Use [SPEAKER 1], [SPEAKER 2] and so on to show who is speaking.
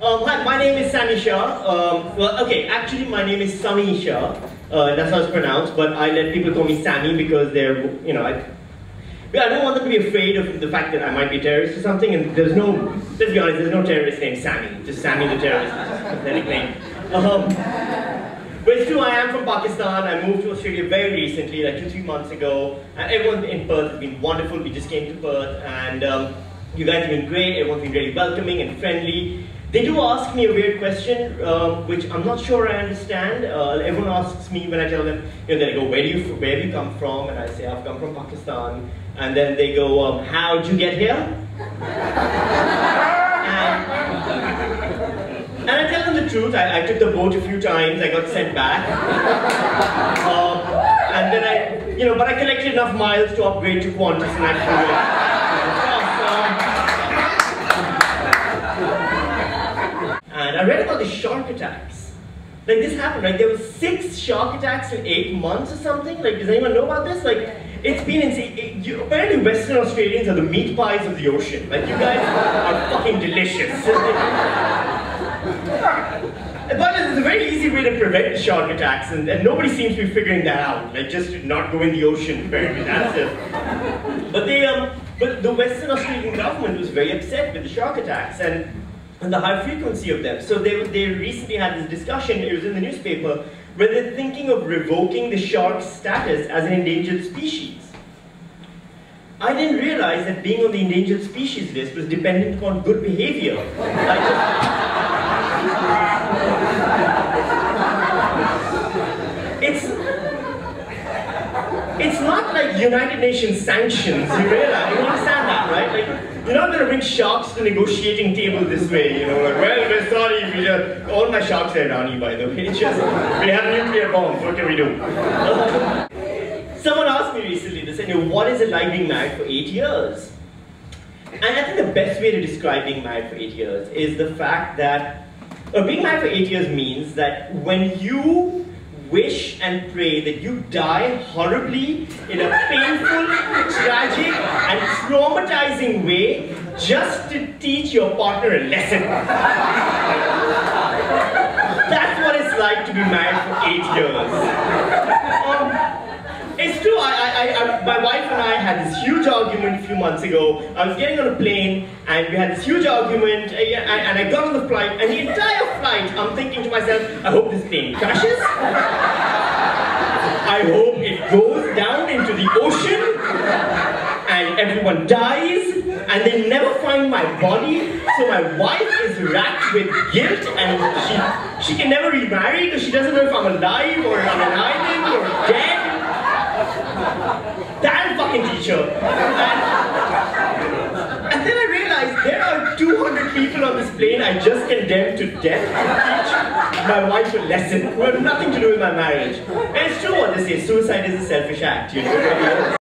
[SPEAKER 1] Hi, my name is Sami Shah. Actually my name is Sami Shah. That's how it's pronounced, but I let people call me Sami because they're, I don't want them to be afraid of the fact that I might be a terrorist or something, and let's be honest, there's no terrorist named Sami. Just Sami the terrorist is just a pathetic name. But it's true, I am from Pakistan. I moved to Australia very recently, like 2-3 months ago, and everyone in Perth has been wonderful. We just came to Perth, and you guys have been great. Everyone's been really welcoming and friendly. They do ask me a weird question, which I'm not sure I understand. Everyone asks me when I tell them, they go, where have you come from? And I say, I've come from Pakistan. And then they go, how'd you get here? And I tell them the truth. I took the boat a few times. I got sent back. And then but I collected enough miles to upgrade to Qantas, and I flew it. And I read about the shark attacks. Like, this happened, right? There were 6 shark attacks in 8 months or something. Like, does anyone know about this? Like, it's been insane. Apparently Western Australians are the meat pies of the ocean. Like, you guys are fucking delicious. But there's a very easy way to prevent shark attacks, and nobody seems to be figuring that out. Like, just not go in the ocean, apparently, that's it. But the Western Australian government was very upset with the shark attacks and the high frequency of them. So they recently had this discussion, it was in the newspaper, where they're thinking of revoking the shark's status as an endangered species. I didn't realize that being on the endangered species list was dependent upon good behavior. It's not like United Nations sanctions, you understand that, right? Like, you're not going to bring sharks to the negotiating table this way, like, well, we're sorry, all my sharks are Irani, by the way. It's just, we have nuclear bombs, what can we do? Someone asked me recently, they said, what is it like being married for 8 years? And I think the best way to describe being married for 8 years is the fact that being married for 8 years means that when you wish and pray that you die horribly in a painful, tragic, and traumatizing way just to teach your partner a lesson. That's what it's like to be married for 8 years. It's true, my wife and I had this huge argument a few months ago. I was getting on a plane, and we had this huge argument, and I got on the flight, and the entire flight, I'm thinking to myself, I hope this plane crashes. I hope it goes down into the ocean, and everyone dies, and they never find my body, so my wife is racked with guilt, and she can never remarry because she doesn't know if I'm alive, or on an island, or dead. That'll fucking teach her. And then I realized there are 200 people on this plane I just condemned to death to teach my wife a lesson who have nothing to do with my marriage. And it's true what they say, suicide is a selfish act, it really is.